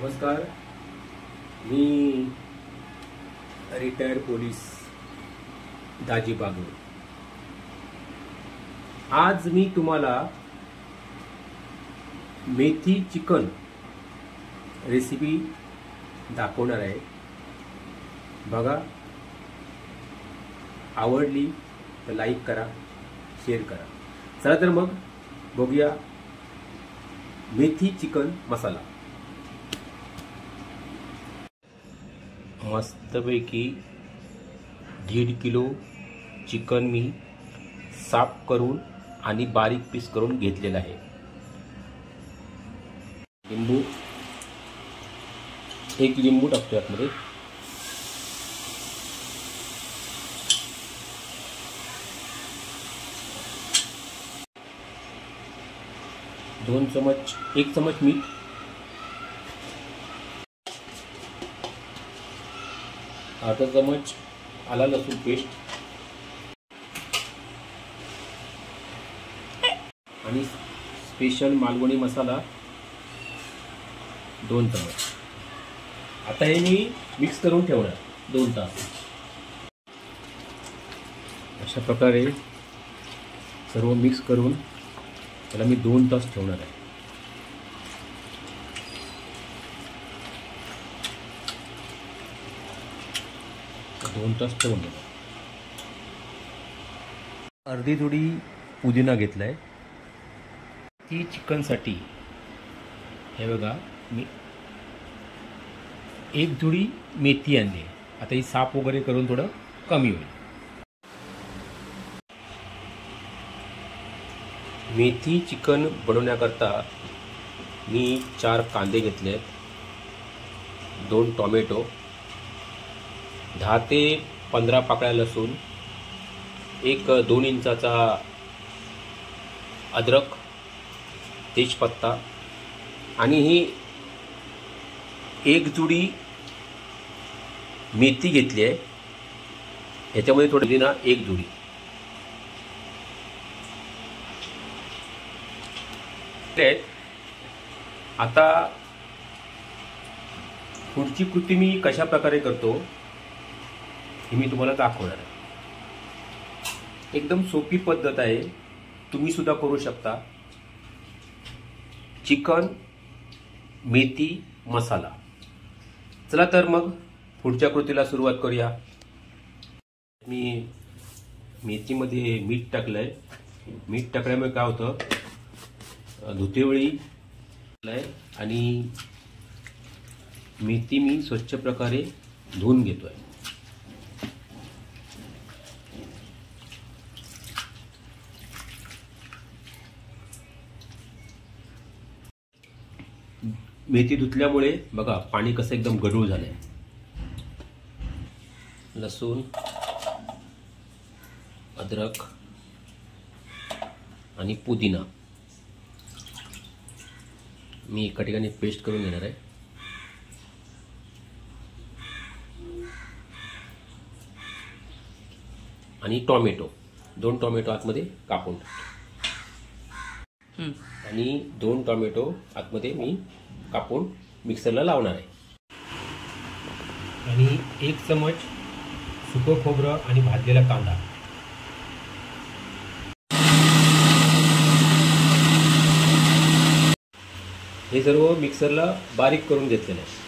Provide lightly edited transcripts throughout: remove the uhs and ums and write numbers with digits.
नमस्कार, मी retired police दाजी बागू। आज मी तुम्हाला मेथी चिकन रेसिपी दाखवणार आहे। बघा, आवडली तर लाईक करा, शेअर करा। चला तर मग बघूया मेथी चिकन मसाला। मस्तपैकी 1.5 किलो चिकन मी साफ करून आणि बारीक पीस करून घेतलेला आहे। लिंबू, 1 लिंबू टाकतो यामध्ये। एक चमच मीठ, अर्धा चमच आला लसूण पेस्ट आणि स्पेशल मालवणी मसाला 2 चमच। आता हे मी मिक्स करून ठेवणार 2 तास। अशा प्रकारे सर्व मिक्स करून त्याला मी 2 तास ठेवणार आहे। 2 तास ठेवून देतो। अर्धी जुडी पुदिना घेतलाय ती चिकनसाठी। हे बघा, मी 1 जुडी मेथी आणली। आता ही साफ वगैरे करून थोडं कमी होईल। मेथी चिकन बनवण्याकरता मी 4 कांदे घेतले आहेत, 2 टोमॅटो, 10 ते 15 पाकळ्या लसूण, 1-2 इंचाचा अद्रक, तेजपत्ता आणि ही 1 जुडी मेथी घेतली आहे। ह्याच्यामध्ये थोडी ना 1 जुडी। आता पुढची कृती मी कशा प्रकारे करतो हे मी तुम्हाला दाखवणार आहे। एकदम सोपी पद्धत आहे, तुम्ही सुद्धा करू शकता। चिकन मेथी मसाला। चला तर मग पुढच्या कृतीला सुरुवात करूया। मी मेथीमध्ये मीठ टाकलंय। मीठ टाकल्यामुळे काय होतं, धुतेवेळी आणि मेथी मी स्वच्छ प्रकारे धुवून घेतोय। मेथी धुतल्यामुळे बघा पाणी कसं एकदम गढूळ झालंय। लसूण, अद्रक आणि पुदिना मी एका ठिकाणी पेस्ट करून घेणार आहे। आणि टोमॅटो, 2 टोमॅटो आतमध्ये कापून टाकतो आणि 2 टोमॅटो आतमध्ये मी कापून मिक्सरला लावणार आहे। आणि 1 चमच सुकं खोबरं आणि भाजलेला कांदा। हे सर्व मिक्सरला बारीक करून घेतलेलं आहे।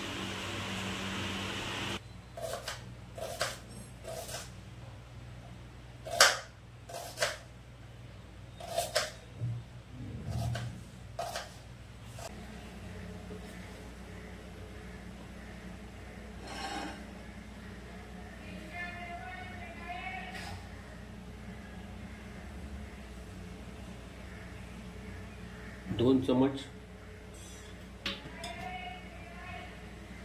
दोन चमच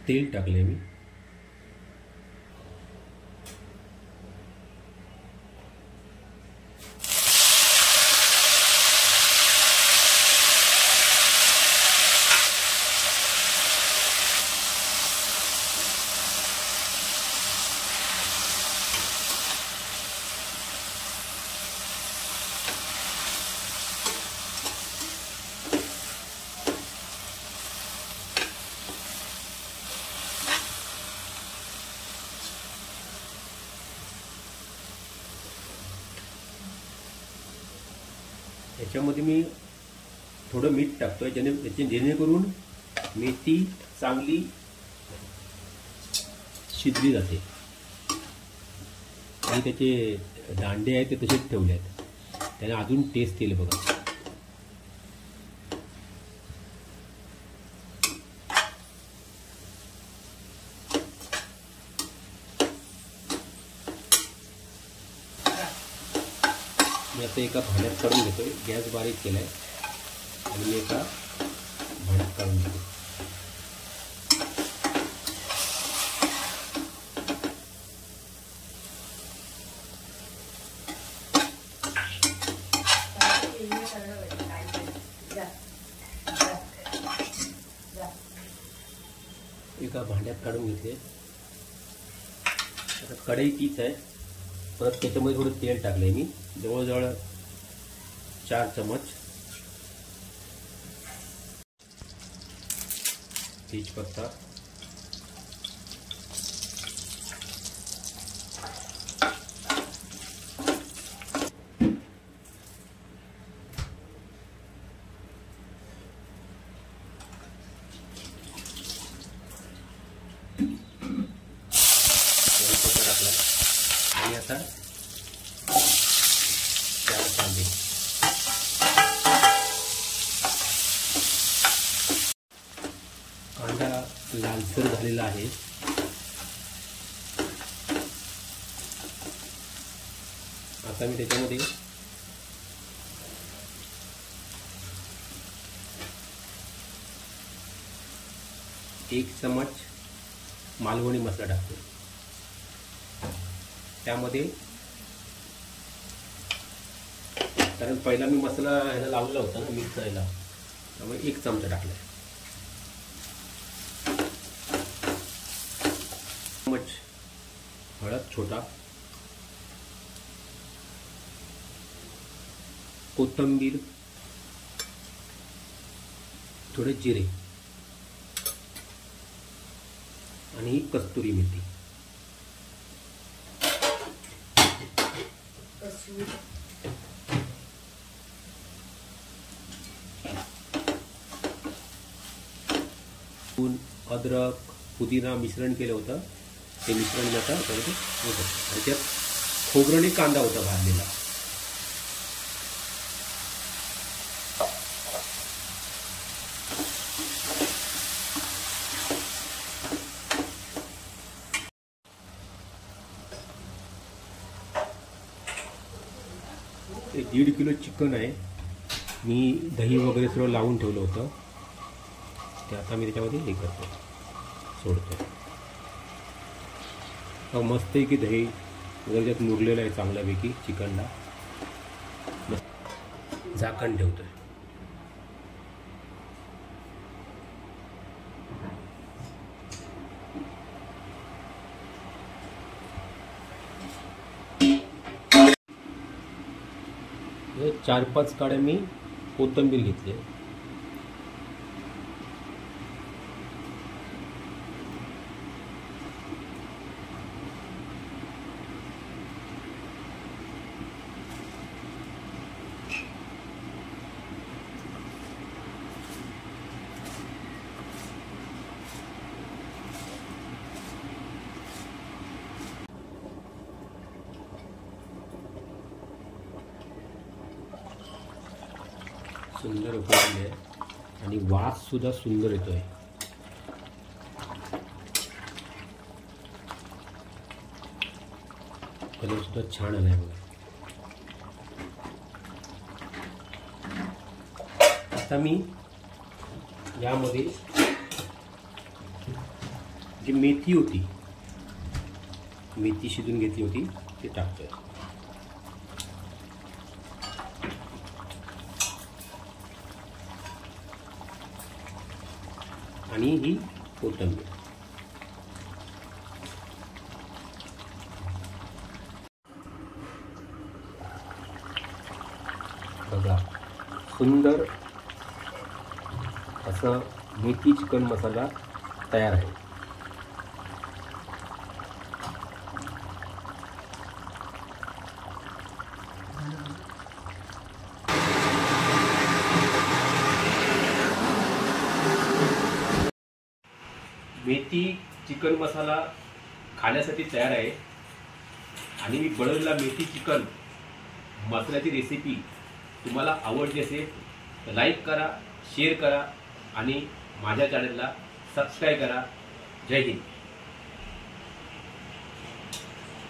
तेल टाकले मी। याच्यामध्ये मी थोडं मीठ टाकतोय जेणेकरून मेथी चांगली शिजली जाते आणि त्याचे दांडे आहेत ते तसेच ठेवले आहेत, त्याने अजून टेस्ट येईल बघा. मी आता एका भांड्यात काढून घेतोय, गॅस बारीक केलाय आणि मी एका भांड्यात काढून घेतो. एका भांड्यात काढून घेतले. आता कढई तीच आहे, परत त्याच्यामध्ये थोडं तेल टाकलंय मी, जवळजवळ 4 चमच. तेजपत्ता, आणि आता 4 कांदे. कांदा लालसर झालेला आहे. आता मी त्याच्यामध्ये एक चमच मालवणी मसाला टाकतो. त्यामध्ये कारण पहिला मी मसाला ह्याला लावलेला होता ना मिक्स करायला, त्यामुळे 1 चमचा टाकलाय. चमच हळद छोटा, कोथिंबीर, थोडे जिरे आणि कस्तुरी मेथी. अद्रक पुदिना मिश्रण केलं होतं, ते मिश्रण आता होतं. आणि त्यात खोबरं आणि कांदा होता भाजलेला. ते 1.5 किलो चिकन आहे. मी दही वगैरे सर्व लावून ठेवलं होतं, ते आता मी त्याच्यामध्ये हे करतो, सोडतो. मस्त आहे की दही वगैरे त्यात मुरलेलं आहे चांगल्यापैकी चिकनला. झाकण ठेवतोय. हे 4-5 काड्या मी कोथिंबीर घेतली. सुंदर उकळले आहे आणि वास सुद्धा सुंदर येतोय. कलर सुद्धा छान आलाय बघा. आता मी यामध्ये जी मेथी होती, मेथी शिजून घेतली होती, ते टाकतोय. आणि ही कोथिंबीर. बघा सुंदर असं मेथी चिकन मसाला तयार आहे. मेथी चिकन मसाला खाण्यासाठी तयार आहे आणि मी बनवलेला मेथी चिकन मसाल्याची रेसिपी तुम्हाला आवडली असेल तर लाईक करा, शेअर करा आणि माझ्या चॅनलला सबस्क्राईब करा. जय हिंद.